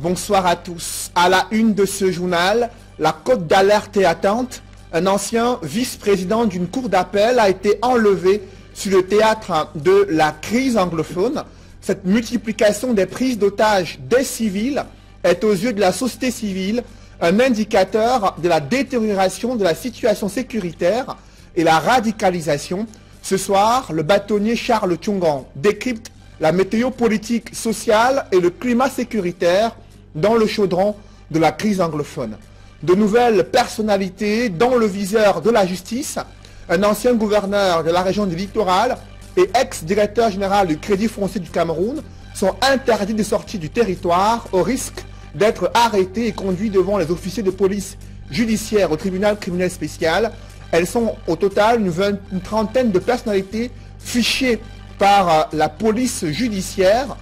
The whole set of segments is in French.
Bonsoir à tous. À la une de ce journal, la cote d'alerte est atteinte. Un ancien vice-président d'une cour d'appel a été enlevé sur le théâtre de la crise anglophone. Cette multiplication des prises d'otages des civils est aux yeux de la société civile un indicateur de la détérioration de la situation sécuritaire et la radicalisation. Ce soir, le bâtonnier Charles Tchongan décrypte la météo politique sociale et le climat sécuritaire dans le chaudron de la crise anglophone. De nouvelles personnalités dans le viseur de la justice, un ancien gouverneur de la région du littoral et ex-directeur général du Crédit foncier du Cameroun sont interdits de sortie du territoire au risque d'être arrêtés et conduits devant les officiers de police judiciaire au tribunal criminel spécial. Elles sont au total une trentaine de personnalités fichées par la police judiciaire.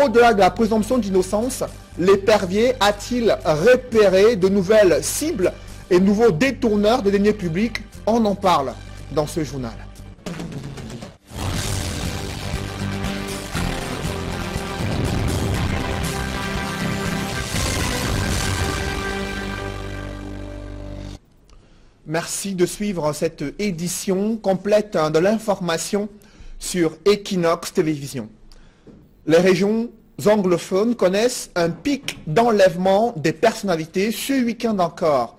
Au-delà de la présomption d'innocence, l'épervier a-t-il repéré de nouvelles cibles et nouveaux détourneurs de deniers publics? On en parle dans ce journal. Merci de suivre cette édition complète de l'information sur Equinox Télévision. Les régions anglophones connaissent un pic d'enlèvement des personnalités ce week-end encore.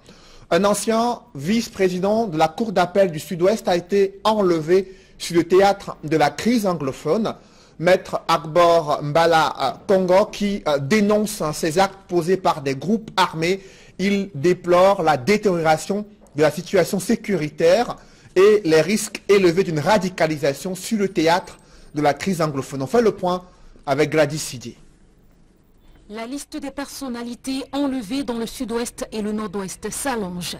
Un ancien vice-président de la Cour d'appel du Sud-Ouest a été enlevé sur le théâtre de la crise anglophone. Maître Akbor Mbala Congo qui dénonce ces actes posés par des groupes armés. Il déplore la détérioration de la situation sécuritaire et les risques élevés d'une radicalisation sur le théâtre de la crise anglophone. On fait le point avec Gladys Sidier. La liste des personnalités enlevées dans le sud-ouest et le nord-ouest s'allonge.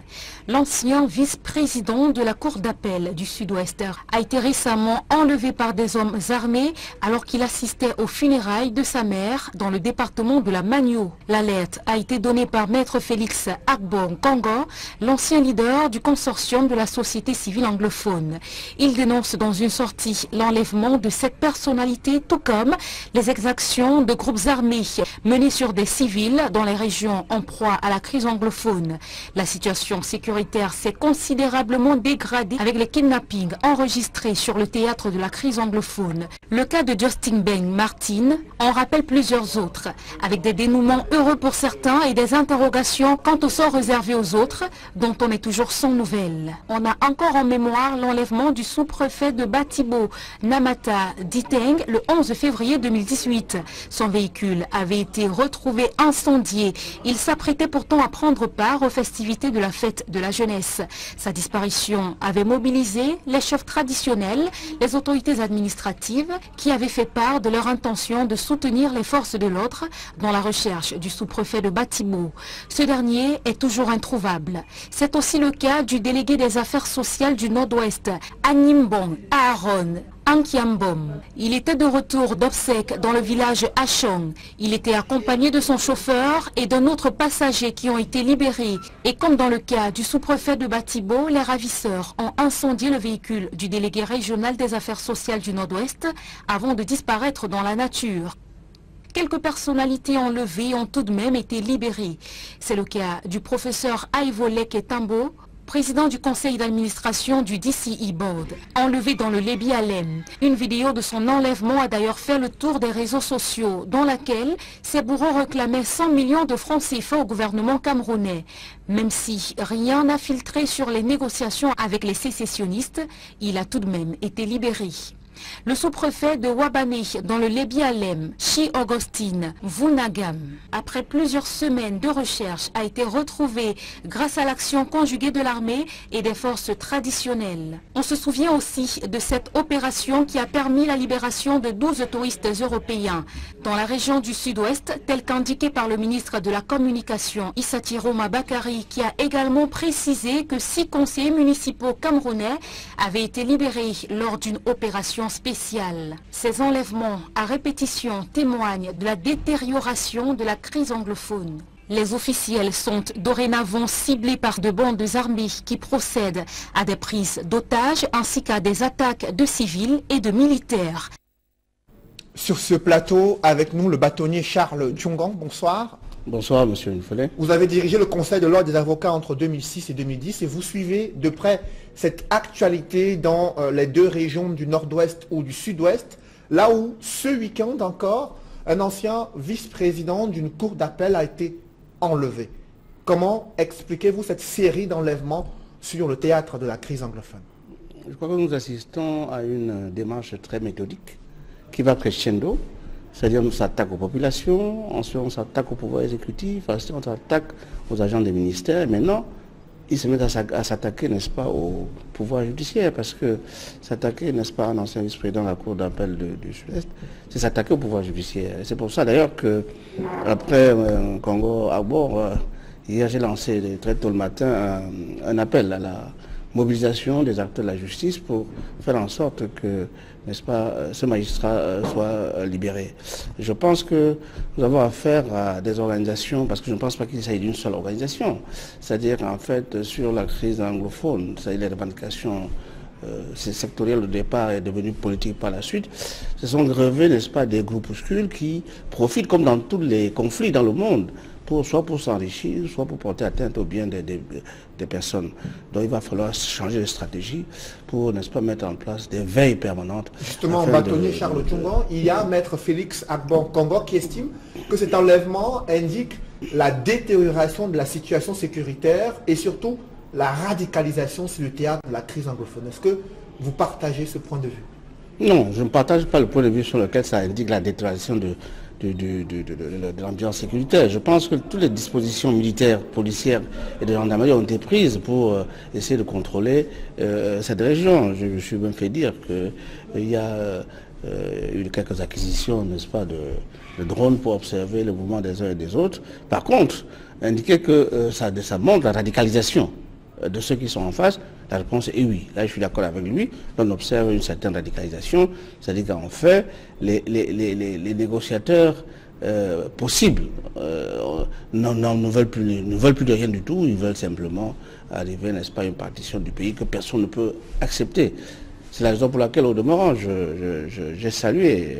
L'ancien vice-président de la cour d'appel du sud-ouest a été récemment enlevé par des hommes armés alors qu'il assistait aux funérailles de sa mère dans le département de la Magno. L'alerte a été donnée par Maître Félix Akbor Congo, l'ancien leader du consortium de la société civile anglophone. Il dénonce dans une sortie l'enlèvement de cette personnalité tout comme les exactions de groupes armés menés sur des civils dans les régions en proie à la crise anglophone. La situation sécuritaire s'est considérablement dégradée avec les kidnappings enregistrés sur le théâtre de la crise anglophone. Le cas de Justin Beng Martin en rappelle plusieurs autres, avec des dénouements heureux pour certains et des interrogations quant au sort réservé aux autres, dont on est toujours sans nouvelles. On a encore en mémoire l'enlèvement du sous-préfet de Batibo, Namata Diteng, le 11 février 2018. Son véhicule avait été retrouvé incendié. Il s'apprêtait pourtant à prendre part aux festivités de la fête de la jeunesse. Sa disparition avait mobilisé les chefs traditionnels, les autorités administratives qui avaient fait part de leur intention de soutenir les forces de l'ordre dans la recherche du sous-préfet de Batibo. Ce dernier est toujours introuvable. C'est aussi le cas du délégué des affaires sociales du Nord-Ouest, Animbong Aaron Ankiambom. Il était de retour d'obsèques dans le village Achong. Il était accompagné de son chauffeur et d'un autre passager qui ont été libérés. Et comme dans le cas du sous-préfet de Batibo, les ravisseurs ont incendié le véhicule du délégué régional des affaires sociales du Nord-Ouest avant de disparaître dans la nature. Quelques personnalités enlevées ont tout de même été libérées. C'est le cas du professeur Aivolek Tambo, président du conseil d'administration du DCE Board, enlevé dans le Lébi Alem. Une vidéo de son enlèvement a d'ailleurs fait le tour des réseaux sociaux, dans laquelle ses bourreaux réclamaient 100 millions de francs CFA au gouvernement camerounais. Même si rien n'a filtré sur les négociations avec les sécessionnistes, il a tout de même été libéré. Le sous-préfet de Wabane dans le Lébi Alem, Chi Augustine Vunagam, après plusieurs semaines de recherche, a été retrouvé grâce à l'action conjuguée de l'armée et des forces traditionnelles. On se souvient aussi de cette opération qui a permis la libération de 12 touristes européens dans la région du sud-ouest, tel qu'indiqué par le ministre de la Communication Issatiro Mabakari, qui a également précisé que 6 conseillers municipaux camerounais avaient été libérés lors d'une opération spéciale. Ces enlèvements à répétition témoignent de la détérioration de la crise anglophone. Les officiels sont dorénavant ciblés par de bandes armées qui procèdent à des prises d'otages ainsi qu'à des attaques de civils et de militaires. Sur ce plateau, avec nous, le bâtonnier Charles Tchongan. Bonsoir. Bonsoir, monsieur Nfollet. Vous avez dirigé le Conseil de l'Ordre des avocats entre 2006 et 2010 et vous suivez de près cette actualité dans les deux régions du nord-ouest ou du sud-ouest, là où ce week-end encore, un ancien vice-président d'une cour d'appel a été enlevé. Comment expliquez-vous cette série d'enlèvements sur le théâtre de la crise anglophone? Je crois que nous assistons à une démarche très méthodique qui va crescendo. C'est-à-dire qu'on s'attaque aux populations, ensuite on s'attaque au pouvoir exécutif, ensuite on s'attaque aux agents des ministères. Et maintenant, ils se mettent à s'attaquer, n'est-ce pas, au pouvoir judiciaire, parce que s'attaquer, n'est-ce pas, un ancien vice-président de la Cour d'appel du Sud-Est, c'est s'attaquer au pouvoir judiciaire. Et c'est pour ça d'ailleurs que, après Congo Agbor, hier j'ai lancé très tôt le matin un appel à la mobilisation des acteurs de la justice pour faire en sorte que, n'est-ce pas, ce magistrat soit libéré. Je pense que nous avons affaire à des organisations, parce que je ne pense pas qu'il s'agit d'une seule organisation. C'est-à-dire qu'en fait, sur la crise anglophone, c'est-à-dire les revendications sectorielles au départ et devenues politiques par la suite, se sont grevés, n'est-ce pas, des groupuscules qui profitent, comme dans tous les conflits dans le monde, soit pour s'enrichir, soit pour porter atteinte au bien des personnes. Donc il va falloir changer de stratégie pour, n'est-ce pas, mettre en place des veilles permanentes. Justement, bâtonnier Charles Tchongan, il y a maître Félix Agbor-Congo qui estime que cet enlèvement indique la détérioration de la situation sécuritaire et surtout la radicalisation sur le théâtre de la crise anglophone. Est-ce que vous partagez ce point de vue? Non, je ne partage pas le point de vue sur lequel ça indique la détérioration de l'ambiance sécuritaire. Je pense que toutes les dispositions militaires, policières et de gendarmerie ont été prises pour essayer de contrôler cette région. Je me suis même fait dire qu'il y a eu quelques acquisitions, n'est-ce pas, de drones pour observer le mouvement des uns et des autres. Par contre, indiquer que ça montre la radicalisation de ceux qui sont en face, la réponse est oui. Là, je suis d'accord avec lui. On observe une certaine radicalisation. C'est-à-dire qu'en fait, les négociateurs possibles ne veulent plus de rien du tout. Ils veulent simplement arriver, n'est-ce pas, à une partition du pays que personne ne peut accepter. C'est la raison pour laquelle, au demeurant, j'ai salué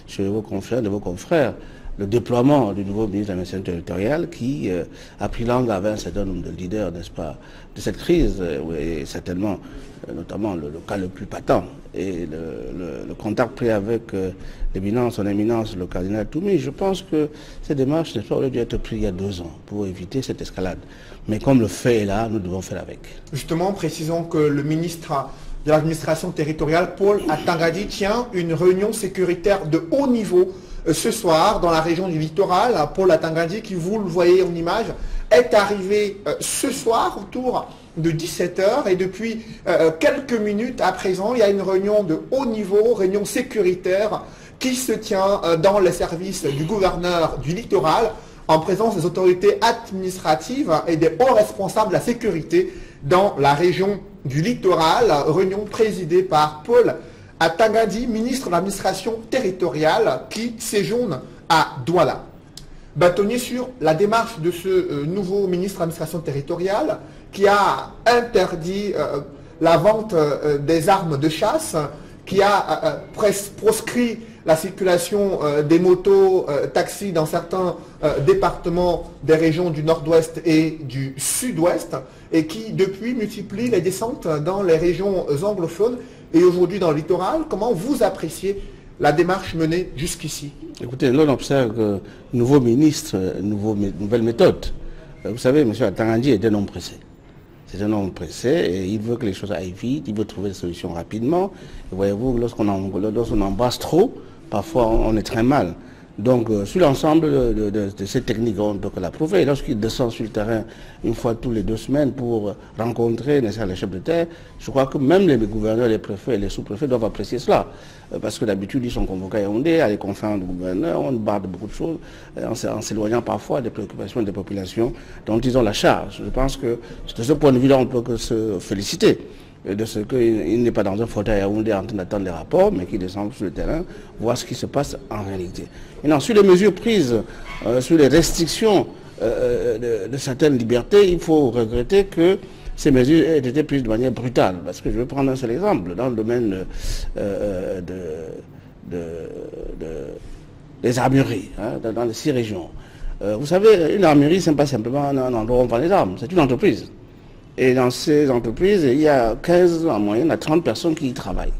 chez vos confrères, le déploiement du nouveau ministre de l'administration territoriale qui a pris langue avec un certain nombre de leaders, n'est-ce pas, de cette crise, et certainement, notamment le cas le plus patent, et le contact pris avec son éminence, le cardinal Toumi. Je pense que cette démarche, n'est-ce pas, aurait dû être prise il y a 2 ans pour éviter cette escalade. Mais comme le fait est là, nous devons faire avec. Justement, précisons que le ministre de l'administration territoriale, Paul Atangadi, tient une réunion sécuritaire de haut niveau ce soir dans la région du littoral. Paul Atangadi, qui, vous le voyez en image, est arrivé ce soir autour de 17 h et depuis quelques minutes à présent, il y a une réunion de haut niveau, réunion sécuritaire qui se tient dans les services du gouverneur du littoral en présence des autorités administratives et des hauts responsables de la sécurité dans la région du littoral, réunion présidée par Paul Atangadi, ministre de l'administration territoriale, qui séjourne à Douala. Bâtonnier sur la démarche de ce nouveau ministre de l'administration territoriale qui a interdit la vente des armes de chasse, qui a proscrit la circulation des motos taxis dans certains départements des régions du nord-ouest et du sud-ouest, et qui depuis multiplie les descentes dans les régions anglophones et aujourd'hui dans le littoral. Comment vous appréciez la démarche menée jusqu'ici? Écoutez, l'on observe que nouveau ministre, nouvelle méthode. Vous savez, M. Atangadi est un homme pressé. C'est un homme pressé et il veut que les choses aillent vite, il veut trouver des solutions rapidement. Et voyez-vous, lorsqu'on embrasse trop, parfois on est très mal. Donc, sur l'ensemble de ces techniques, on ne peut que l'approuver. Lorsqu'il descend sur le terrain une fois tous les 2 semaines pour rencontrer les chefs de terre, je crois que même les gouverneurs, les préfets et les sous-préfets doivent apprécier cela. Parce que d'habitude, ils sont convoqués à Yaoundé, à les conférences de gouverneurs, on barre beaucoup de choses, en s'éloignant parfois des préoccupations des populations dont ils ont la charge. Je pense que de ce point de vue-là, on ne peut que se féliciter de ce qu'il n'est pas dans un fauteuil à Yaoundé en train d'attendre les rapports, mais qu'il descend sur le terrain, voir ce qui se passe en réalité. Et sur les mesures prises, sur les restrictions de certaines libertés, il faut regretter que ces mesures aient été prises de manière brutale. Parce que je vais prendre un seul exemple, dans le domaine des armureries, dans les 6 régions. Vous savez, une armurerie, ce n'est pas simplement un endroit où on vend les armes, c'est une entreprise. Et dans ces entreprises, il y a 15, en moyenne, à 30 personnes qui y travaillent.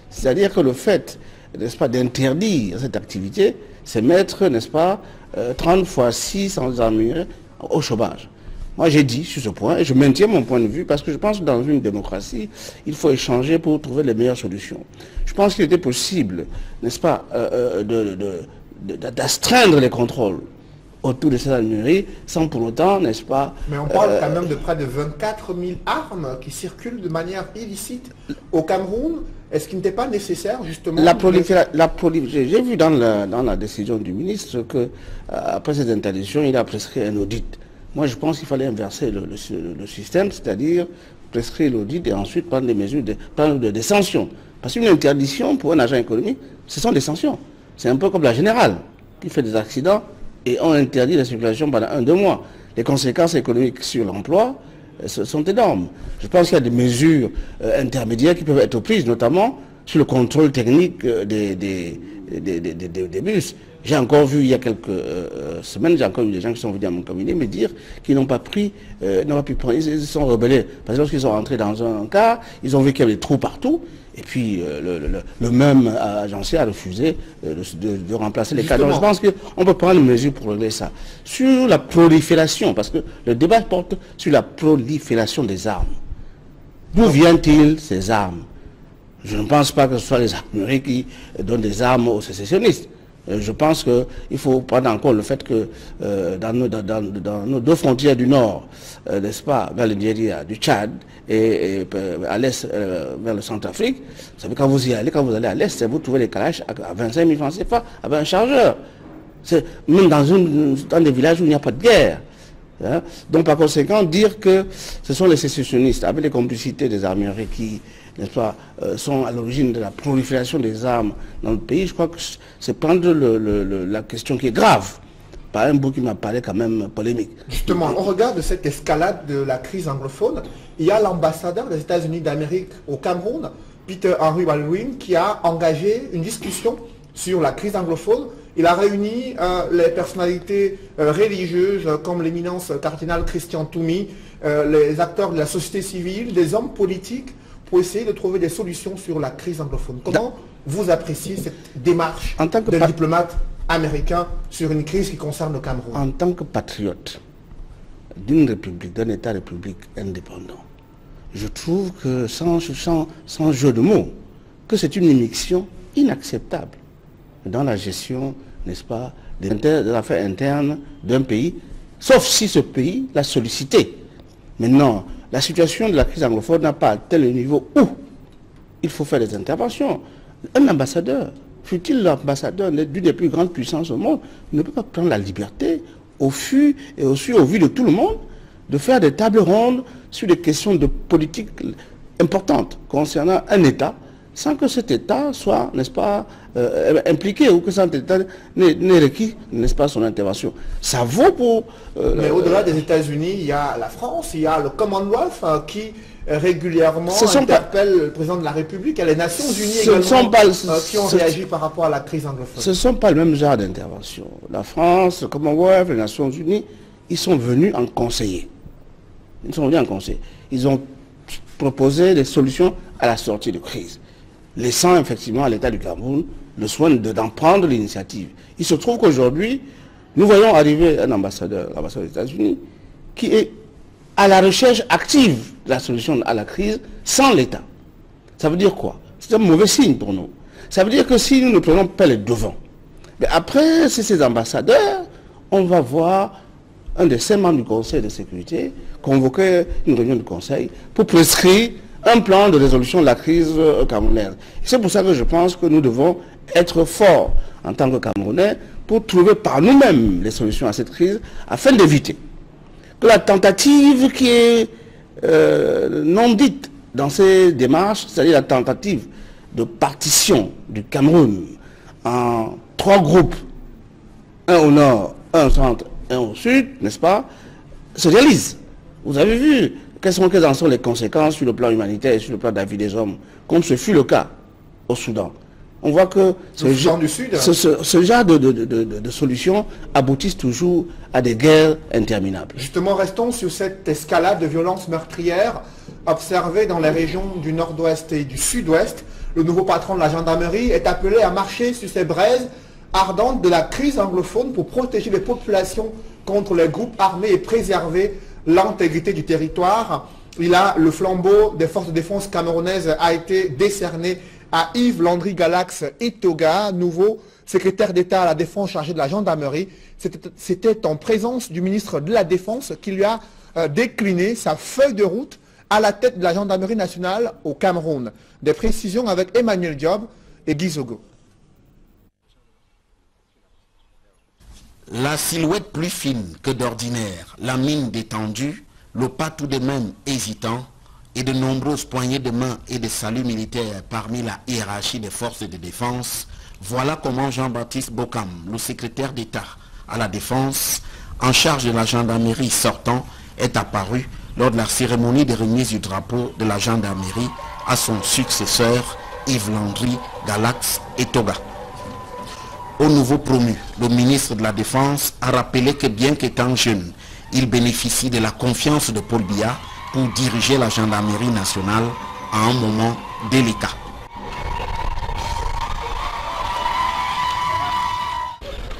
C'est-à-dire que le fait, n'est-ce pas, d'interdire cette activité, c'est mettre, n'est-ce pas, 30 fois 6 en armurerie au chômage. Moi, j'ai dit sur ce point, et je maintiens mon point de vue, parce que je pense que dans une démocratie, il faut échanger pour trouver les meilleures solutions. Je pense qu'il était possible, n'est-ce pas, d'astreindre les contrôles autour de ces armureries, sans pour autant, n'est-ce pas... Mais on parle quand même de près de 24 000 armes qui circulent de manière illicite au Cameroun. Est-ce qu'il n'était pas nécessaire, justement... J'ai vu dans la décision du ministre que, après cette interdiction, il a prescrit un audit. Moi, je pense qu'il fallait inverser le système, c'est-à-dire prescrire l'audit et ensuite prendre des mesures, prendre des sanctions. Parce qu'une interdiction pour un agent économique, ce sont des sanctions. C'est un peu comme la générale qui fait des accidents et on interdit la circulation pendant 1-2 mois. Les conséquences économiques sur l'emploi sont énormes. Je pense qu'il y a des mesures intermédiaires qui peuvent être prises, notamment sur le contrôle technique des bus. J'ai encore vu il y a quelques semaines, j'ai encore eu des gens qui sont venus à mon cabinet me dire qu'ils n'ont pas pu prendre, ils se sont rebellés. Parce que lorsqu'ils sont rentrés dans un car, ils ont vu qu'il y avait des trous partout. Et puis le même agencier a refusé de remplacer les cadres. Je pense qu'on peut prendre une mesure pour régler ça. Sur la prolifération, parce que le débat porte sur la prolifération des armes. D'où viennent-ils ces armes? Je ne pense pas que ce soit les armureries qui donnent des armes aux sécessionnistes. Je pense qu'il faut prendre en compte le fait que dans nos deux frontières du nord, n'est-ce pas, vers le Nigeria, du Tchad et à l'est, vers le Centrafrique, vous savez, quand vous y allez, quand vous allez à l'est, vous trouvez les calaches à 25 000 francs CFA avec un chargeur. Même dans des villages où il n'y a pas de guerre. Hein. Donc par conséquent, dire que ce sont les sécessionnistes avec les complicités des armureries qui, n'est-ce pas, sont à l'origine de la prolifération des armes dans le pays, je crois que c'est prendre la question qui est grave, par un bout qui m'a parlé quand même polémique. Justement, on regarde cette escalade de la crise anglophone. Il y a l'ambassadeur des États-Unis d'Amérique au Cameroun, Peter Henry Baldwin, qui a engagé une discussion sur la crise anglophone. Il a réuni les personnalités religieuses comme l'éminence cardinal Christian Toumi, les acteurs de la société civile, des hommes politiques, pour essayer de trouver des solutions sur la crise anglophone. Comment vous appréciez cette démarche de diplomate américain sur une crise qui concerne le Cameroun? En tant que patriote d'une république, d'un État république indépendant, je trouve que, sans jeu de mots, que c'est une immixtion inacceptable dans la gestion, n'est-ce pas, des affaires internes d'un pays, sauf si ce pays l'a sollicité. Maintenant, la situation de la crise anglophone n'a pas atteint le niveau où il faut faire des interventions. Un ambassadeur, fût-il l'ambassadeur d'une des plus grandes puissances au monde, ne peut pas prendre la liberté, au vu et aussi au vu de tout le monde, de faire des tables rondes sur des questions de politique importantes concernant un État, sans que cet État soit, n'est-ce pas, impliqué ou que cet État n'ait requis, n'est-ce pas, son intervention. Ça vaut pour... Mais au-delà des États-Unis, il y a la France, il y a le Commonwealth qui régulièrement interpelle le président de la République, et les Nations Unies également qui ont réagi par rapport à la crise anglophone. Ce ne sont pas le même genre d'intervention. La France, le Commonwealth, les Nations Unies, ils sont venus en conseiller. Ils sont venus en conseiller. Ils ont proposé des solutions à la sortie de crise, laissant effectivement à l'État du Cameroun le soin d'en prendre l'initiative. Il se trouve qu'aujourd'hui, nous voyons arriver un ambassadeur, l'ambassadeur des États-Unis, qui est à la recherche active de la solution à la crise sans l'État. Ça veut dire quoi? C'est un mauvais signe pour nous. Ça veut dire que si nous ne prenons pas les devants, mais après, c'est ces ambassadeurs, on va voir un des 5 membres du Conseil de sécurité convoquer une réunion du Conseil pour prescrire un plan de résolution de la crise camerounaise. C'est pour ça que je pense que nous devons être forts en tant que Camerounais pour trouver par nous-mêmes les solutions à cette crise afin d'éviter que la tentative qui est non dite dans ces démarches, c'est-à-dire la tentative de partition du Cameroun en 3 groupes, un au nord, un au centre, un au sud, n'est-ce pas, se réalise. Vous avez vu quelles en sont les conséquences sur le plan humanitaire et sur le plan de la vie des hommes, comme ce fut le cas au Soudan. On voit que ce genre de solutions aboutissent toujours à des guerres interminables. Justement, restons sur cette escalade de violences meurtrières observée dans les régions du nord-ouest et du sud-ouest. Le nouveau patron de la gendarmerie est appelé à marcher sur ces braises ardentes de la crise anglophone pour protéger les populations contre les groupes armés et préserver l'intégrité du territoire. Le flambeau des forces de défense camerounaises a été décerné à Yves Landry Galax Etoga, nouveau secrétaire d'État à la Défense chargé de la gendarmerie. C'était en présence du ministre de la Défense qui lui a décliné sa feuille de route à la tête de la gendarmerie nationale au Cameroun. Des précisions avec Emmanuel Diop et Guy Zogo. La silhouette plus fine que d'ordinaire, la mine détendue, le pas tout de même hésitant, et de nombreuses poignées de main et de saluts militaires parmi la hiérarchie des forces de défense, voilà comment Jean-Baptiste Bokam, le secrétaire d'État à la Défense, en charge de la gendarmerie sortant, est apparu lors de la cérémonie de remise du drapeau de la gendarmerie à son successeur Yves Landry Galax Etoga. Au nouveau promu, le ministre de la Défense a rappelé que bien qu'étant jeune, il bénéficie de la confiance de Paul Biya pour diriger la gendarmerie nationale à un moment délicat.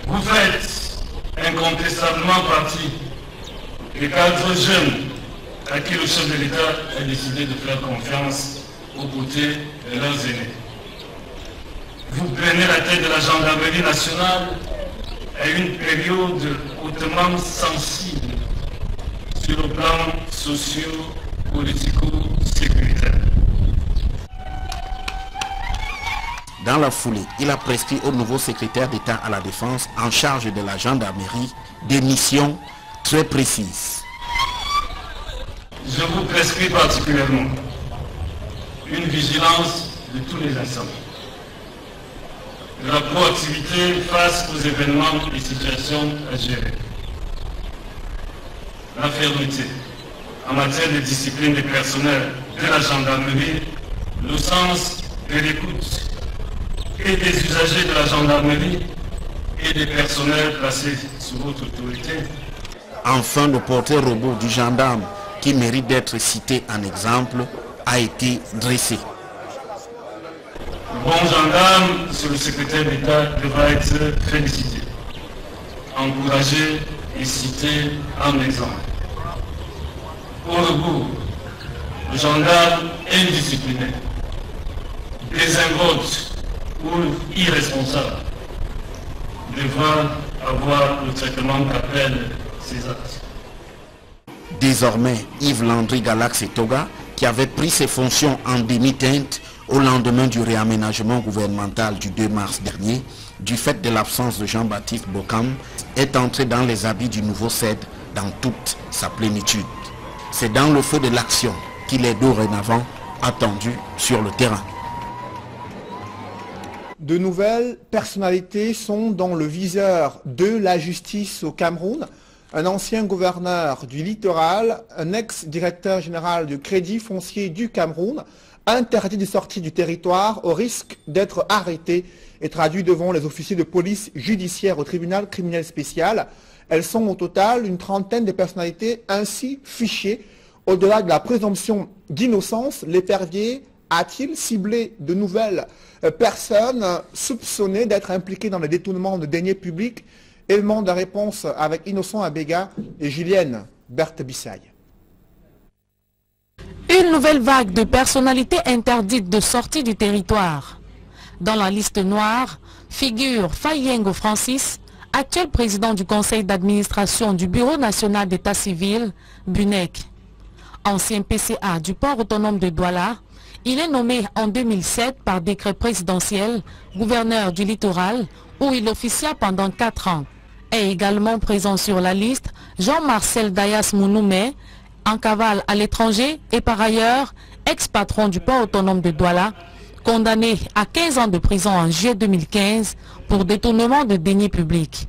Vous faites incontestablement partie des cadres jeunes à qui le chef de l'État a décidé de faire confiance aux côtés de leurs aînés. Vous prenez la tête de la gendarmerie nationale à une période hautement sensible sur le plan socio-politico-sécuritaire. Dans la foulée, il a prescrit au nouveau secrétaire d'État à la Défense en charge de la gendarmerie des missions très précises. Je vous prescris particulièrement une vigilance de tous les instants, de la proactivité face aux événements et situations à gérer, la fermeté en matière de discipline des personnels de la gendarmerie, le sens de l'écoute et des usagers de la gendarmerie et des personnels placés sous votre autorité. Enfin, le portrait robot du gendarme, qui mérite d'être cité en exemple, a été dressé. Le bon gendarme, monsieur le secrétaire d'État, devra être félicité, encouragé et cité en exemple. Au rebours, le gendarme indiscipliné, désinvolte ou irresponsable devra avoir le traitement qu'appellent ses actes. Désormais, Yves Landry Galax Etoga, qui avait pris ses fonctions en demi-teinte au lendemain du réaménagement gouvernemental du 2 mars dernier, du fait de l'absence de Jean-Baptiste Bokam, est entré dans les habits du nouveau CED dans toute sa plénitude. C'est dans le feu de l'action qu'il est dorénavant attendu sur le terrain. De nouvelles personnalités sont dans le viseur de la justice au Cameroun. Un ancien gouverneur du littoral, un ex-directeur général du Crédit foncier du Cameroun, interdit de sortir du territoire au risque d'être arrêté et traduit devant les officiers de police judiciaire au tribunal criminel spécial. Elles sont au total une trentaine de personnalités ainsi fichées. Au-delà de la présomption d'innocence, l'épervier a-t-il ciblé de nouvelles personnes soupçonnées d'être impliquées dans le détournement de deniers publics? Élément de réponse avec Innocent Abega et Julienne Berthe-Bissaye. Une nouvelle vague de personnalités interdites de sortie du territoire. Dans la liste noire figure Fayengo Francis, actuel président du conseil d'administration du Bureau national d'état civil, BUNEC. Ancien PCA du port autonome de Douala, il est nommé en 2007 par décret présidentiel gouverneur du littoral où il officia pendant 4 ans. Est également présent sur la liste Jean-Marcel Dayas Mounoumé, en cavale à l'étranger et par ailleurs ex-patron du port autonome de Douala, condamné à 15 ans de prison en juillet 2015 pour détournement de deniers publics.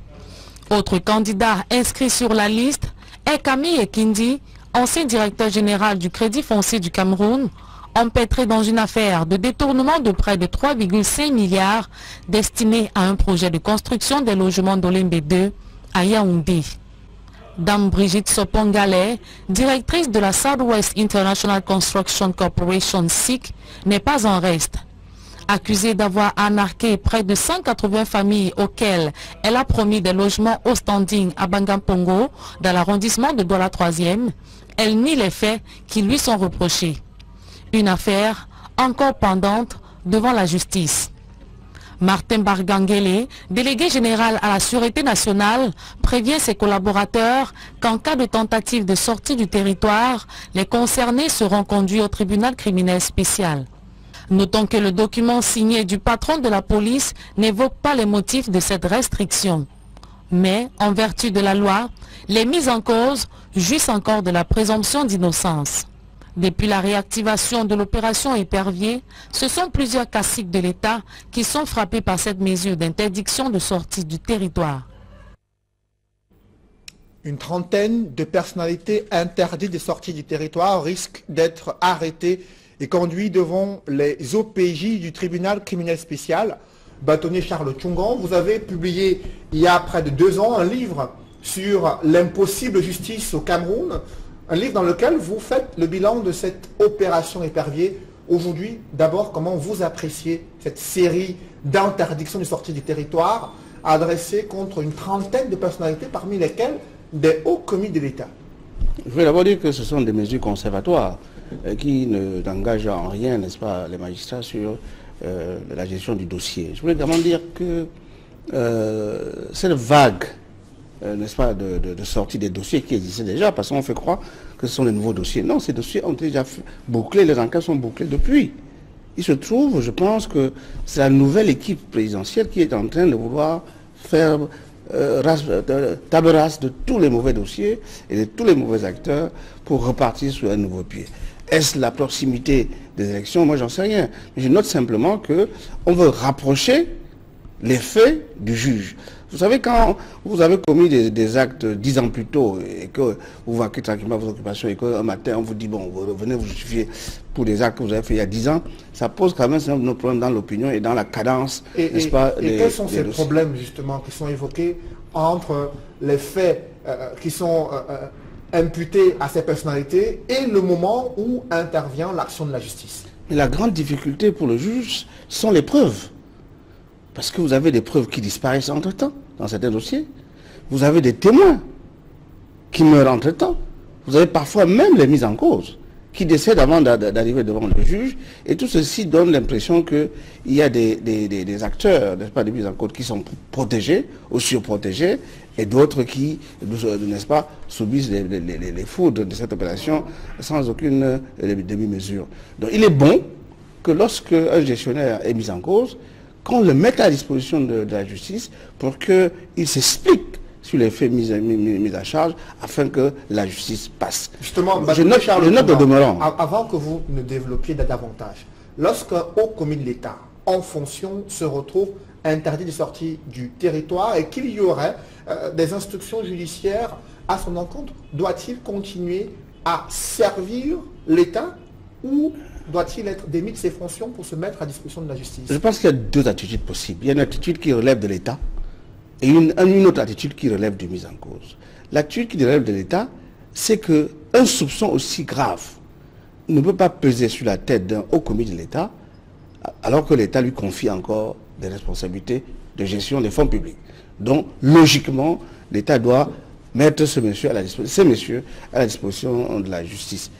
Autre candidat inscrit sur la liste est Camille Ekindi, ancien directeur général du Crédit foncier du Cameroun, empêtré dans une affaire de détournement de près de 3,5 milliards destinée à un projet de construction des logements d'Olembe 2 à Yaoundé. Dame Brigitte Sopongale, directrice de la Southwest International Construction Corporation SIC, n'est pas en reste. Accusée d'avoir arnaqué près de 180 familles auxquelles elle a promis des logements au standing à Bangampongo, dans l'arrondissement de Douala 3e, elle nie les faits qui lui sont reprochés. Une affaire encore pendante devant la justice. Martin Bargangele, délégué général à la Sûreté nationale, prévient ses collaborateurs qu'en cas de tentative de sortie du territoire, les concernés seront conduits au tribunal criminel spécial. Notons que le document signé du patron de la police n'évoque pas les motifs de cette restriction. Mais, en vertu de la loi, les mises en cause jouissent encore de la présomption d'innocence. Depuis la réactivation de l'opération Épervier, ce sont plusieurs caciques de l'État qui sont frappés par cette mesure d'interdiction de sortie du territoire. Une trentaine de personnalités interdites de sortie du territoire risquent d'être arrêtées et conduites devant les OPJ du tribunal criminel spécial. Bâtonnier Charles Tchungon, vous avez publié il y a près de 2 ans un livre sur l'impossible justice au Cameroun. Un livre dans lequel vous faites le bilan de cette opération Épervier. Aujourd'hui, d'abord, comment vous appréciez cette série d'interdictions de sortie du territoire adressées contre une trentaine de personnalités, parmi lesquelles des hauts commis de l'État? Je vais d'abord dire que ce sont des mesures conservatoires qui n'engagent en rien, n'est-ce pas, les magistrats sur la gestion du dossier. Je voulais également dire que cette vague n'est-ce pas, de sortie des dossiers qui existaient déjà, parce qu'on fait croire que ce sont des nouveaux dossiers. Non, ces dossiers ont déjà bouclés, les enquêtes sont bouclées depuis. Il se trouve, je pense que c'est la nouvelle équipe présidentielle qui est en train de vouloir faire table rase de tous les mauvais dossiers et de tous les mauvais acteurs pour repartir sur un nouveau pied. Est-ce la proximité des élections? Moi, j'en sais rien. Mais je note simplement qu'on veut rapprocher les faits du juge. Vous savez, quand vous avez commis des actes 10 ans plus tôt et que vous vaquez tranquillement à vos occupations et qu'un matin on vous dit, bon, vous revenez vous justifier pour des actes que vous avez fait il y a 10 ans, ça pose quand même nos problèmes dans l'opinion et dans la cadence, n'est-ce pas? Et quels sont ces problèmes, justement, qui sont évoqués entre les faits qui sont imputés à ces personnalités et le moment où intervient l'action de la justice? Mais la grande difficulté pour le juge sont les preuves. Parce que vous avez des preuves qui disparaissent entre-temps dans certains dossiers. Vous avez des témoins qui meurent entre-temps. Vous avez parfois même les mises en cause qui décèdent avant d'arriver devant le juge. Et tout ceci donne l'impression qu'il y a des acteurs, n'est-ce pas, des mises en cause qui sont protégés ou surprotégés et d'autres qui, n'est-ce pas, subissent les foudres de cette opération sans aucune demi-mesure. Donc il est bon que lorsque un gestionnaire est mis en cause, qu'on le mette à disposition de la justice pour qu'il s'explique sur les faits mis à charge afin que la justice passe. Justement, je note au demeurant. Avant que vous ne développiez davantage, lorsqu'un haut commis de l'État en fonction se retrouve interdit de sortie du territoire et qu'il y aurait des instructions judiciaires à son encontre, doit-il continuer à servir l'État ou doit-il être démis de ses fonctions pour se mettre à disposition de la justice? Je pense qu'il y a 2 attitudes possibles. Il y a une attitude qui relève de l'État et une autre attitude qui relève de mise en cause. L'attitude qui relève de l'État, c'est qu'un soupçon aussi grave ne peut pas peser sur la tête d'un haut commis de l'État alors que l'État lui confie encore des responsabilités de gestion des fonds publics. Donc, logiquement, l'État doit mettre ces messieurs à la disposition de la justice.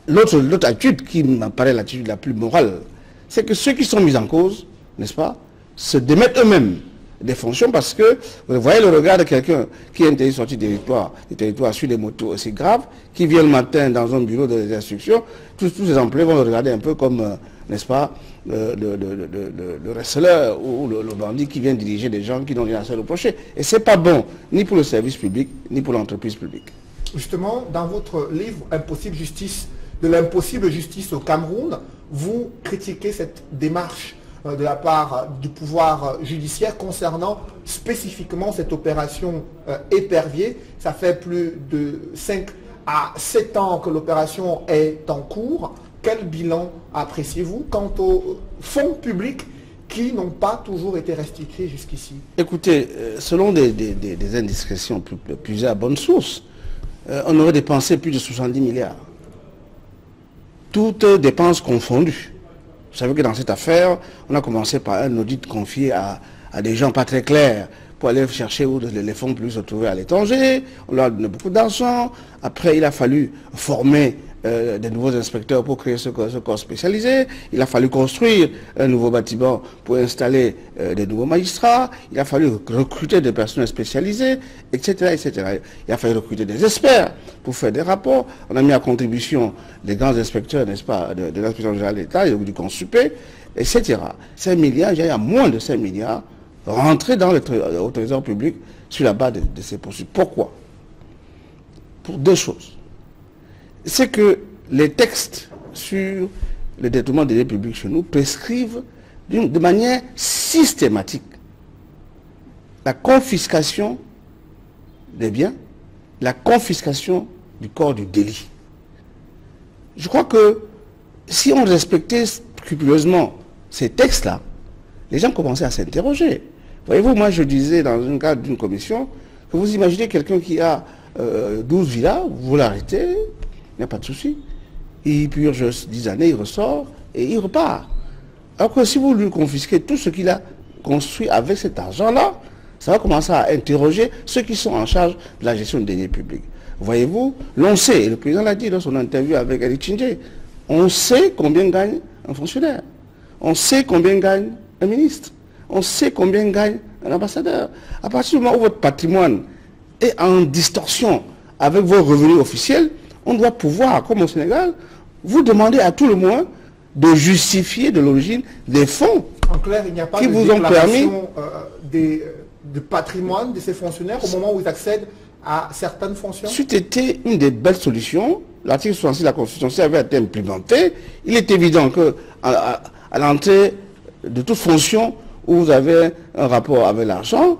L'autre attitude qui m'apparaît l'attitude la plus morale, c'est que ceux qui sont mis en cause, n'est-ce pas, se démettent eux-mêmes des fonctions parce que vous voyez le regard de quelqu'un qui est interdit de sortir du territoire sur des motos aussi graves, qui vient le matin dans un bureau d'instruction, tous ces employés vont le regarder un peu comme, n'est-ce pas, le wrestler ou le bandit qui vient diriger des gens qui n'ont rien à se reprocher. Et c'est pas bon, ni pour le service public, ni pour l'entreprise publique. Justement, dans votre livre Impossible justice, de l'impossible justice au Cameroun, vous critiquez cette démarche de la part du pouvoir judiciaire concernant spécifiquement cette opération Épervier. Ça fait plus de 5 à 7 ans que l'opération est en cours. quel bilan appréciez-vous quant aux fonds publics qui n'ont pas toujours été restitués jusqu'ici? Écoutez, selon des indiscrétions puisées à bonne source, on aurait dépensé plus de 70 milliards. Toutes dépenses confondues. Vous savez que dans cette affaire, on a commencé par un audit confié à des gens pas très clairs pour aller chercher où les fonds publics se trouvaient à l'étranger. On leur a donné beaucoup d'argent. Après, il a fallu former des nouveaux inspecteurs pour créer ce corps spécialisé. Il a fallu construire un nouveau bâtiment pour installer des nouveaux magistrats. Il a fallu recruter des personnels spécialisés, etc., etc. Il a fallu recruter des experts pour faire des rapports. On a mis à contribution des grands inspecteurs, n'est-ce pas, de l'inspection générale de l'État, du Consupé, etc. 5 milliards, il y a moins de 5 milliards rentrés au trésor public sur la base de ces poursuites. Pourquoi? Pour deux choses. C'est que les textes sur le détournement des deniers publics chez nous prescrivent de manière systématique la confiscation des biens, la confiscation du corps du délit. Je crois que si on respectait scrupuleusement ces textes-là, les gens commençaient à s'interroger. Voyez-vous, moi je disais dans le cadre d'une commission que vous imaginez quelqu'un qui a 12 villas, vous l'arrêtez, il n'y a pas de souci. Il purge 10 années, il ressort et il repart. Alors que si vous lui confisquez tout ce qu'il a construit avec cet argent-là, ça va commencer à interroger ceux qui sont en charge de la gestion des deniers publics. Voyez-vous, l'on sait, et le président l'a dit dans son interview avec Eric Tchindjé, on sait combien gagne un fonctionnaire, on sait combien gagne un ministre, on sait combien gagne un ambassadeur. À partir du moment où votre patrimoine est en distorsion avec vos revenus officiels, on doit pouvoir, comme au Sénégal, vous demander à tout le moins de justifier de l'origine des fonds en clair, il n'y a pas qui de vous ont permis de patrimoine de ces fonctionnaires au moment où ils accèdent à certaines fonctions. C'eût été une des belles solutions. L'article 66 de la Constitution, si avait été implémenté, il est évident qu'à l'entrée de toute fonction où vous avez un rapport avec l'argent,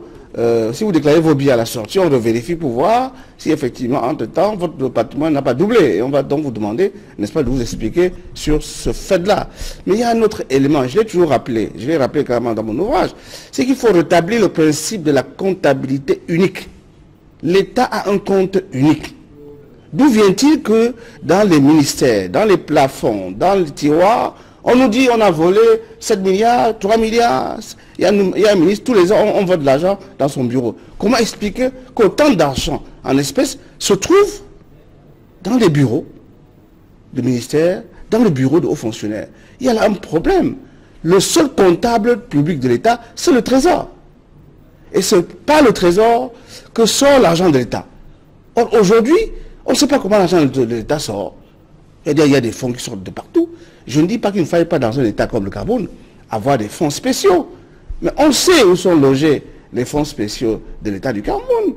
si vous déclarez vos billets à la sortie, on vérifie pour voir si effectivement, entre-temps, votre patrimoine n'a pas doublé. Et on va donc vous demander, n'est-ce pas, de vous expliquer sur ce fait-là. Mais il y a un autre élément, je l'ai toujours rappelé, je l'ai rappelé carrément dans mon ouvrage, c'est qu'il faut rétablir le principe de la comptabilité unique. L'État a un compte unique. D'où vient-il que dans les ministères, dans les plafonds, dans les tiroirs, on nous dit on a volé 7 milliards, 3 milliards, il y a un ministre, tous les ans on vote de l'argent dans son bureau. Comment expliquer qu'autant d'argent en espèces se trouve dans les bureaux de ministères, dans le bureau de hauts fonctionnaires? Il y a là un problème. Le seul comptable public de l'État, c'est le Trésor. Et ce n'est pas le Trésor que sort l'argent de l'État. Or, aujourd'hui, on ne sait pas comment l'argent de l'État sort. Il y a des fonds qui sortent de partout. Je ne dis pas qu'il ne faille pas, dans un État comme le Cameroun, avoir des fonds spéciaux. Mais on sait où sont logés les fonds spéciaux de l'État du Cameroun.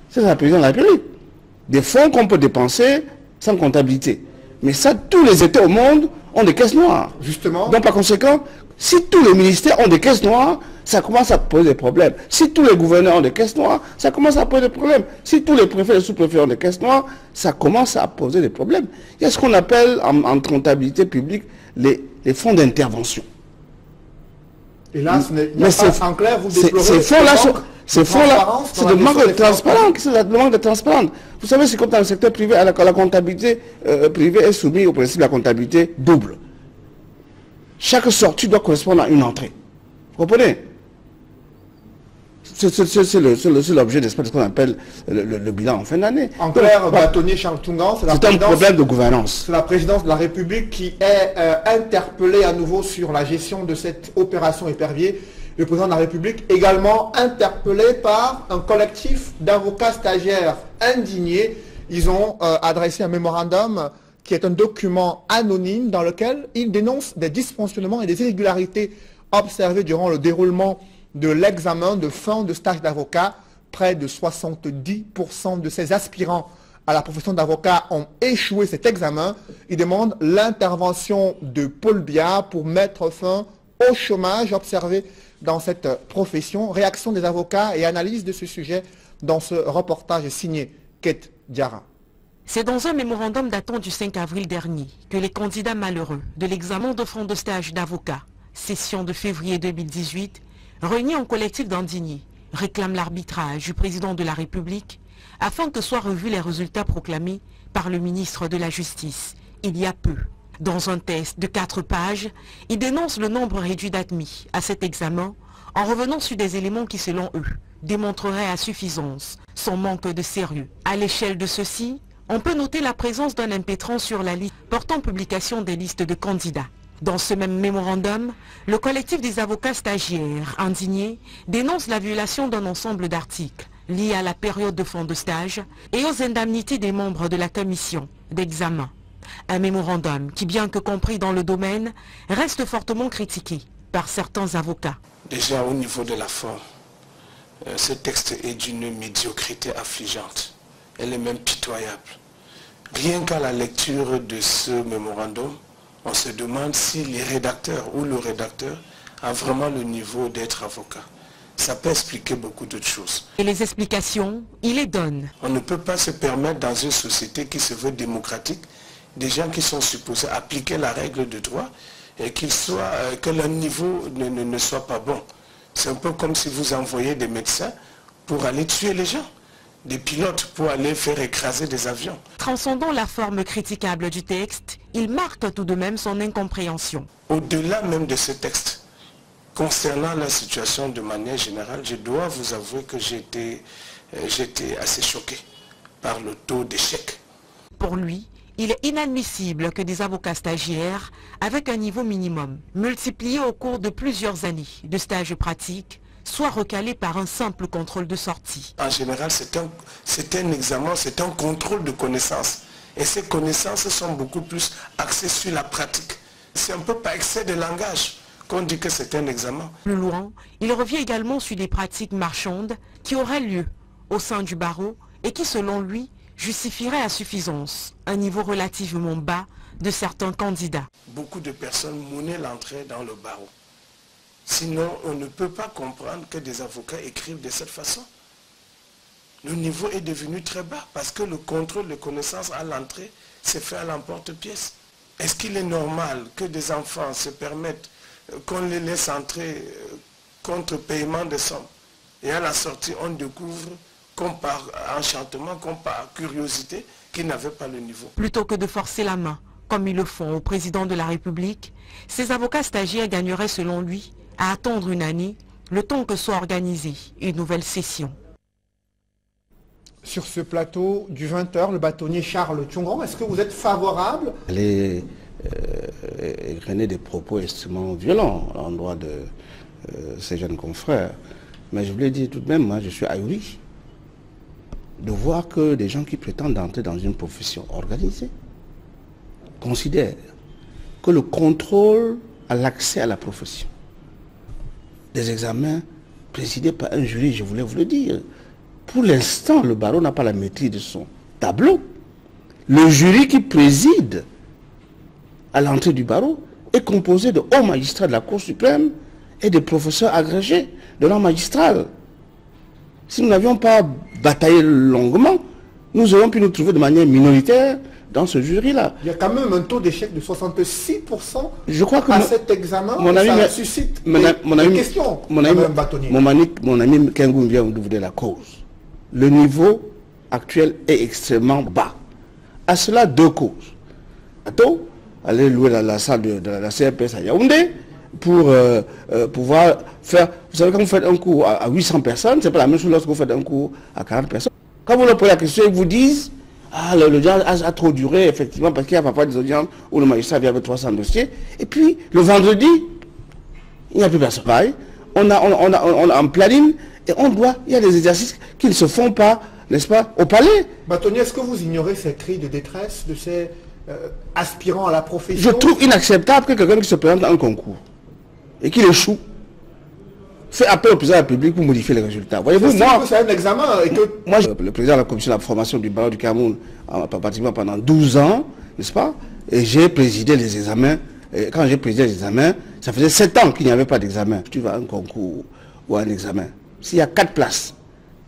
C'est la présidence de la République. Des fonds qu'on peut dépenser sans comptabilité. Mais ça, tous les États au monde ont des caisses noires. Justement. Donc, par conséquent, si tous les ministères ont des caisses noires, ça commence à poser des problèmes. Si tous les gouverneurs ont des caisses noires, ça commence à poser des problèmes. Si tous les préfets et sous-préfets ont des caisses noires, ça commence à poser des problèmes. Il y a ce qu'on appelle en comptabilité publique les fonds d'intervention. Et là, en clair, vous déplorez ces fonds-là, c'est le manque de transparence. C'est le manque de transparence. Vous savez, c'est comme dans le secteur privé, la comptabilité privée est soumise au principe de la comptabilité double. Chaque sortie doit correspondre à une entrée. Vous comprenez? C'est l'objet de ce qu'on appelle le bilan en fin d'année. En clair, bâtonnier Charles Toungan, c'est un problème de gouvernance. C'est la présidence de la République qui est interpellée à nouveau sur la gestion de cette opération épervier. Le président de la République également interpellé par un collectif d'avocats stagiaires indignés. Ils ont adressé un mémorandum qui est un document anonyme dans lequel ils dénoncent des dysfonctionnements et des irrégularités observées durant le déroulement de l'examen de fin de stage d'avocat. Près de 70% de ces aspirants à la profession d'avocat ont échoué cet examen. Ils demandent l'intervention de Paul Biya pour mettre fin au chômage observé dans cette profession. Réaction des avocats et analyse de ce sujet dans ce reportage signé Kate Diarra. C'est dans un mémorandum datant du 5 avril dernier que les candidats malheureux de l'examen de fonds de stage d'avocat, session de février 2018, réunis en collectif d'Andigné, réclament l'arbitrage du président de la République afin que soient revus les résultats proclamés par le ministre de la Justice il y a peu. Dans un test de 4 pages, ils dénoncent le nombre réduit d'admis à cet examen en revenant sur des éléments qui, selon eux, démontreraient à suffisance son manque de sérieux. À l'échelle de ceci, on peut noter la présence d'un impétrant sur la liste portant publication des listes de candidats. Dans ce même mémorandum, le collectif des avocats stagiaires indignés dénonce la violation d'un ensemble d'articles liés à la période de fonds de stage et aux indemnités des membres de la commission d'examen. Un mémorandum qui, bien que compris dans le domaine, reste fortement critiqué par certains avocats. Déjà au niveau de la forme, ce texte est d'une médiocrité affligeante. Elle est même pitoyable. Rien qu'à la lecture de ce mémorandum, on se demande si les rédacteurs ou le rédacteur a vraiment le niveau d'être avocat. Ça peut expliquer beaucoup d'autres choses. Et les explications, il les donne. On ne peut pas se permettre dans une société qui se veut démocratique, des gens qui sont supposés appliquer la règle de droit et que leur niveau ne soit pas bon. C'est un peu comme si vous envoyez des médecins pour aller tuer les gens, des pilotes pour aller faire écraser des avions. Transcendant la forme critiquable du texte, il marque tout de même son incompréhension. Au-delà même de ce texte, concernant la situation de manière générale, je dois vous avouer que j'étais assez choqué par le taux d'échec. Pour lui, il est inadmissible que des avocats stagiaires, avec un niveau minimum, multiplié au cours de plusieurs années de stage pratique, soient recalés par un simple contrôle de sortie. En général, c'est un examen, c'est un contrôle de connaissances. Et ces connaissances sont beaucoup plus axées sur la pratique. C'est un peu par excès de langage qu'on dit que c'est un examen. Plus loin, il revient également sur des pratiques marchandes qui auraient lieu au sein du barreau et qui, selon lui, justifieraient à suffisance un niveau relativement bas de certains candidats. Beaucoup de personnes monnaient l'entrée dans le barreau. Sinon, on ne peut pas comprendre que des avocats écrivent de cette façon. Le niveau est devenu très bas parce que le contrôle de connaissances à l'entrée s'est fait à l'emporte-pièce. Est-ce qu'il est normal que des enfants se permettent qu'on les laisse entrer contre paiement de sommes et à la sortie on découvre qu'on par enchantement, qu'on par curiosité, qu'ils n'avaient pas le niveau? Plutôt que de forcer la main, comme ils le font au président de la République, ces avocats stagiaires gagneraient selon lui à attendre une année, le temps que soit organisée une nouvelle session. Sur ce plateau du 20h, le bâtonnier Charles Tchongon, est-ce que vous êtes favorable? Allez égrener des propos extrêmement violents à l'endroit de ces jeunes confrères. Mais je voulais dire tout de même, moi je suis ahuri de voir que des gens qui prétendent entrer dans une profession organisée considèrent que le contrôle à l'accès à la profession des examens présidés par un jury, je voulais vous le dire. Pour l'instant, le barreau n'a pas la maîtrise de son tableau. Le jury qui préside à l'entrée du barreau est composé de hauts magistrats de la Cour suprême et de professeurs agrégés de langue magistrale. Si nous n'avions pas bataillé longuement, nous aurions pu nous trouver de manière minoritaire dans ce jury-là. Il y a quand même un taux d'échec de 66% je crois que à cet examen. Mon ami, ça suscite des questions. Mon ami Kengou vient de vous donner la cause. Le niveau actuel est extrêmement bas. À cela, deux causes. Attends, aller louer la salle de la CRPS à Yaoundé pour pouvoir faire... Vous savez, quand vous faites un cours à 800 personnes, c'est pas la même chose lorsque vous faites un cours à 40 personnes. Quand vous leur posez la question, ils vous disent ah, l'audience a trop duré, effectivement, parce qu'il y a parfois des audiences où le magistrat vient avec 300 dossiers. Et puis, le vendredi, il n'y a plus personne. On a un planning et il y a des exercices qui ne se font pas, n'est-ce pas, au palais. Bâtonnier, est-ce que vous ignorez ces cris de détresse de ces aspirants à la profession? Je trouve inacceptable que quelqu'un qui se présente à un concours et qui échoue fait appel au président de la République pour modifier les résultats. Voyez-vous, moi, c'est un examen et que... Moi, le président de la commission de la formation du barreau du Cameroun, pratiquement pendant 12 ans, n'est-ce pas, et j'ai présidé les examens. Et quand j'ai présidé les examens, ça faisait 7 ans qu'il n'y avait pas d'examen. Tu vas à un concours ou à un examen. S'il y a 4 places,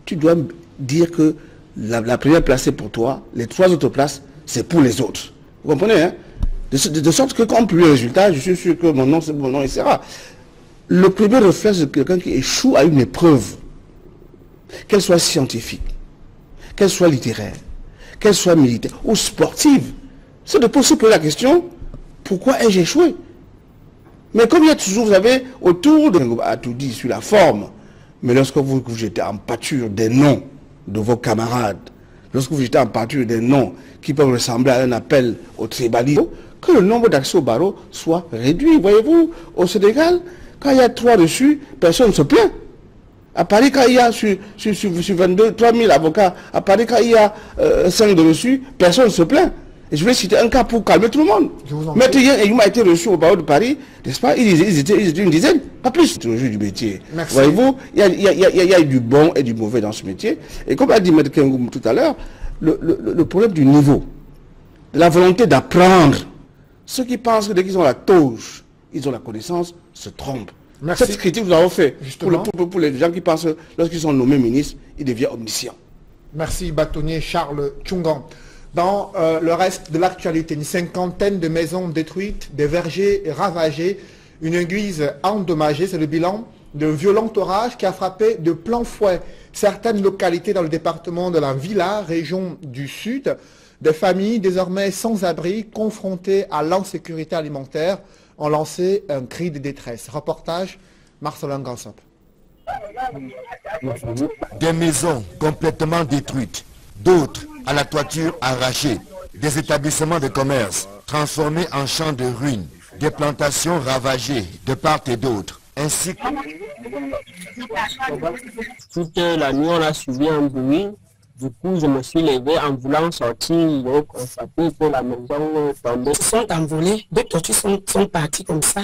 tu dois dire que la première place c'est pour toi, les 3 autres places c'est pour les autres. Vous comprenez, hein? De sorte que quand plus le résultat, je suis sûr que mon nom c'est mon nom, etc. Le premier réflexe de quelqu'un qui échoue à une épreuve, qu'elle soit scientifique, qu'elle soit littéraire, qu'elle soit militaire ou sportive, c'est de se poser la question, pourquoi ai-je échoué? Mais comme il y a toujours, vous savez, autour de a tout dit sur la forme, mais lorsque vous jetez en pâture des noms de vos camarades, lorsque vous jetez en pâture des noms qui peuvent ressembler à un appel au tribalisme, que le nombre d'accès au barreau soit réduit. Voyez-vous, au Sénégal, quand il y a 3 dessus, personne ne se plaint. À Paris, quand il y a sur 22, 3000 avocats, à Paris, quand il y a 5 de reçus, personne ne se plaint. Et je vais citer un cas pour calmer tout le monde. Maître Yen Eyoum a été reçu au barreau de Paris, n'est-ce pas? Ils étaient une dizaine, pas plus. C'est le jeu du métier. Voyez-vous, il y a du bon et du mauvais dans ce métier. Et comme a dit Maître Kengoum tout à l'heure, le problème du niveau, de la volonté d'apprendre, ceux qui pensent que dès qu'ils ont la toge, ils ont la connaissance, se trompent. Merci. Cette critique, nous avons fait pour les gens qui pensent que lorsqu'ils sont nommés ministres, ils deviennent omniscients. Merci, bâtonnier Charles Tchungan. Dans le reste de l'actualité, une 50aine de maisons détruites, des vergers ravagés, une église endommagée. C'est le bilan d'un violent orage qui a frappé de plein fouet certaines localités dans le département de la Villa, région du Sud. Des familles désormais sans abri, confrontées à l'insécurité alimentaire, ont lancé un cri de détresse. Reportage, Marcelin Gansop. Des maisons complètement détruites, d'autres à la toiture arrachée, des établissements de commerce transformés en champs de ruines, des plantations ravagées de part et d'autre, ainsi que... Toute la nuit, on a suivi un bruit. Du coup, je me suis levé en voulant sortir, j'ai constaté que la maison tombait. Ils sont envolés, 2 tortues sont parties comme ça.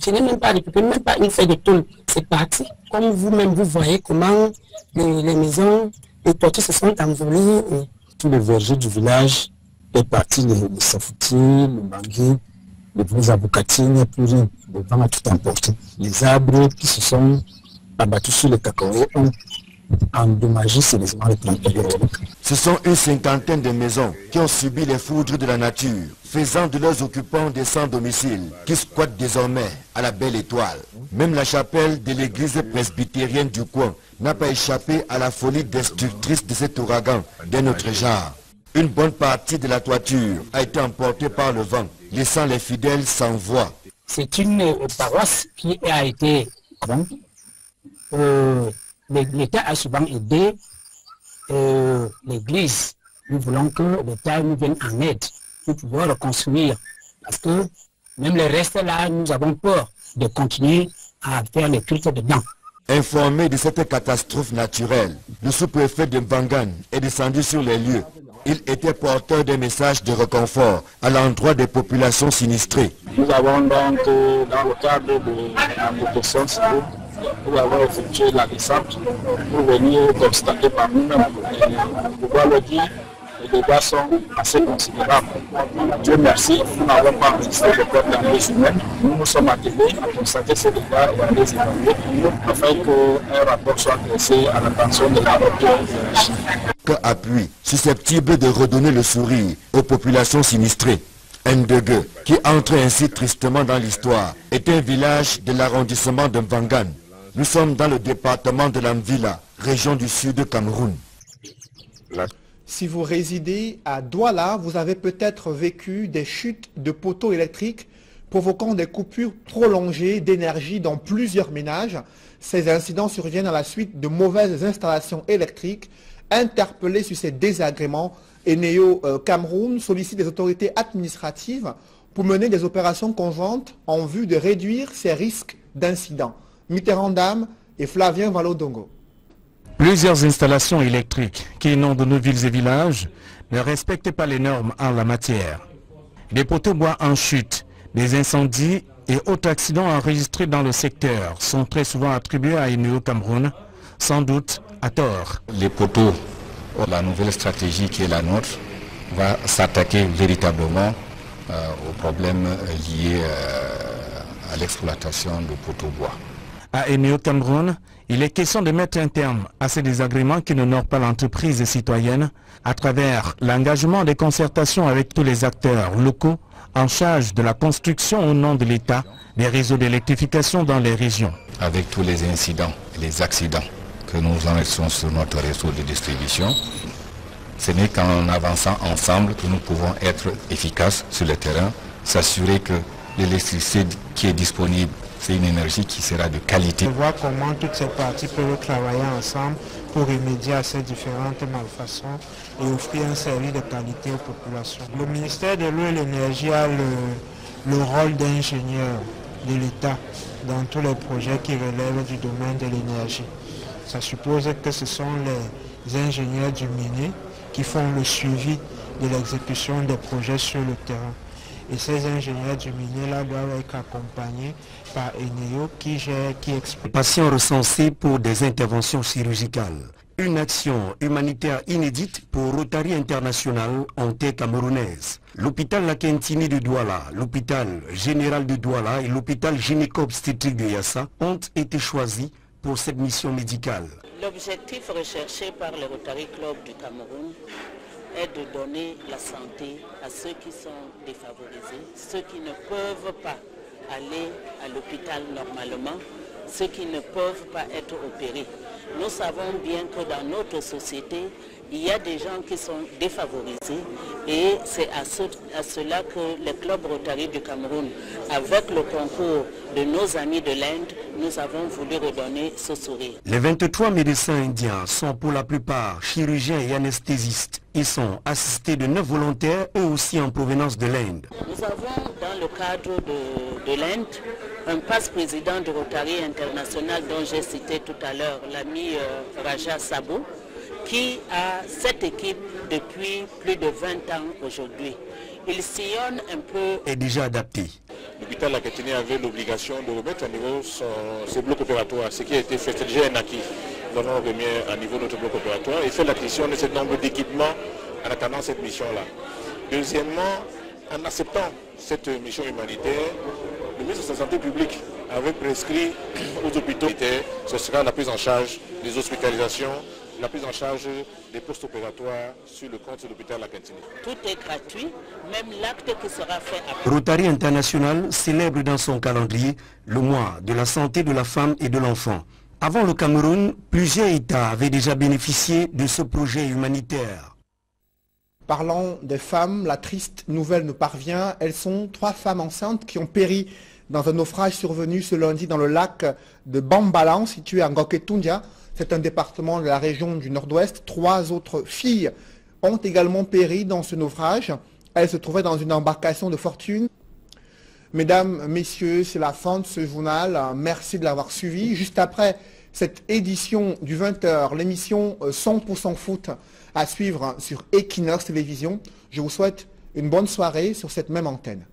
Je n'ai même pas récupéré, même pas une feuille de tôle. C'est parti. Comme vous-même, vous voyez comment les maisons, les tortues se sont envolées. Et... Tous les vergers du village est parti, le safoutier, le manguier, les gros avocatiers, il n'y a plus rien. Le vent a tout emporté. Les arbres qui se sont abattus sur les cacao ont endommagé sérieusement les plantes. Ce sont une 50aine de maisons qui ont subi les foudres de la nature, faisant de leurs occupants des sans-domicile qui squattent désormais à la Belle Étoile. Même la chapelle de l'église presbytérienne du coin n'a pas échappé à la folie destructrice de cet ouragan d'un autre genre. Une bonne partie de la toiture a été emportée par le vent, laissant les fidèles sans voix. C'est une paroisse qui a été... L'État a souvent aidé l'Église. Nous voulons que l'État nous vienne en aide pour pouvoir reconstruire. Parce que même le reste là, nous avons peur de continuer à faire les cultes dedans. Informé de cette catastrophe naturelle, le sous-préfet de Mbangan est descendu sur les lieux. Il était porteur d'un message de réconfort à l'endroit des populations sinistrées. Nous avons donc, dans le cadre de la protection civile, nous avons effectué la descente pour venir constater par nous-mêmes. Je dois le dire, les dégâts sont assez considérables. Dieu merci, nous n'avons pas enregistré de corps dans les humaines. Nous nous sommes attelés à constater ces dégâts et à les évaluer afin qu'un rapport soit adressé à l'attention de la autorité. Appui susceptible de redonner le sourire aux populations sinistrées. Ndegue, qui entre ainsi tristement dans l'histoire, est un village de l'arrondissement de Mbangan. Nous sommes dans le département de l'Amvila, région du sud de Cameroun. Si vous résidez à Douala, vous avez peut-être vécu des chutes de poteaux électriques provoquant des coupures prolongées d'énergie dans plusieurs ménages. Ces incidents surviennent à la suite de mauvaises installations électriques. Interpellé sur ces désagréments, Eneo Cameroun sollicite les autorités administratives pour mener des opérations conjointes en vue de réduire ces risques d'incidents. Mitterrand Dame et Flavien Valodongo. Plusieurs installations électriques qui inondent nos villes et villages ne respectent pas les normes en la matière. Des poteaux bois en chute, des incendies et autres accidents enregistrés dans le secteur sont très souvent attribués à Eneo Cameroun, sans doute à tort. Les poteaux, la nouvelle stratégie qui est la nôtre, va s'attaquer véritablement aux problèmes liés à l'exploitation de poteaux bois. À Eneo Cameroun, il est question de mettre un terme à ces désagréments qui n'honorent pas l'entreprise citoyenne à travers l'engagement des concertations avec tous les acteurs locaux en charge de la construction au nom de l'État des réseaux d'électrification dans les régions. Avec tous les incidents et les accidents que nous enregistrons sur notre réseau de distribution, ce n'est qu'en avançant ensemble que nous pouvons être efficaces sur le terrain, s'assurer que l'électricité qui est disponible, c'est une énergie qui sera de qualité. On voit comment toutes ces parties peuvent travailler ensemble pour remédier à ces différentes malfaçons et offrir un service de qualité aux populations. Le ministère de l'eau et de l'énergie a le rôle d'ingénieur de l'État dans tous les projets qui relèvent du domaine de l'énergie. Ça suppose que ce sont les ingénieurs du MINE qui font le suivi de l'exécution des projets sur le terrain. Et ces ingénieurs du MINE doivent être accompagnés par Eneo qui explique. Patients recensés pour des interventions chirurgicales. Une action humanitaire inédite pour Rotary International en terre camerounaise. L'hôpital Lakentini de Douala, l'hôpital général de Douala et l'hôpital gynéco-obstétrique de Yassa ont été choisis pour cette mission médicale. L'objectif recherché par le Rotary Club du Cameroun est de donner la santé à ceux qui sont défavorisés, ceux qui ne peuvent pas aller à l'hôpital normalement, ceux qui ne peuvent pas être opérés. Nous savons bien que dans notre société, il y a des gens qui sont défavorisés et c'est à cela que le Club Rotary du Cameroun, avec le concours de nos amis de l'Inde, nous avons voulu redonner ce sourire. Les 23 médecins indiens sont pour la plupart chirurgiens et anesthésistes. Ils sont assistés de 9 volontaires, eux aussi en provenance de l'Inde. Nous avons dans le cadre de l'Inde un passe-président du Rotary International dont j'ai cité tout à l'heure l'ami Raja Sabo, qui a cette équipe depuis plus de 20 ans aujourd'hui. Il sillonne un peu... Est déjà adapté. L'hôpital Lakentini avait l'obligation de remettre à niveau ses blocs opératoires, ce qui a été fait, c'est déjà un acquis. Nous allons remettre à niveau notre bloc opératoire et faire l'acquisition de ce nombre d'équipements en attendant cette mission-là. Deuxièmement, en acceptant cette mission humanitaire, le ministre de la Santé publique avait prescrit aux hôpitaux, ce sera la prise en charge des hospitalisations, la prise en charge des postes opératoires sur le compte de l'hôpital Lakentini. Tout est gratuit, même l'acte qui sera fait après. Rotary International célèbre dans son calendrier le mois de la santé de la femme et de l'enfant. Avant le Cameroun, plusieurs États avaient déjà bénéficié de ce projet humanitaire. Parlant des femmes, la triste nouvelle nous parvient. Elles sont 3 femmes enceintes qui ont péri dans un naufrage survenu ce lundi dans le lac de Bambalan, situé à Ngoketundia. C'est un département de la région du Nord-Ouest. 3 autres filles ont également péri dans ce naufrage. Elles se trouvaient dans une embarcation de fortune. Mesdames, messieurs, c'est la fin de ce journal. Merci de l'avoir suivi. Juste après cette édition du 20h, l'émission 100% foot à suivre sur Equinox Télévision. Je vous souhaite une bonne soirée sur cette même antenne.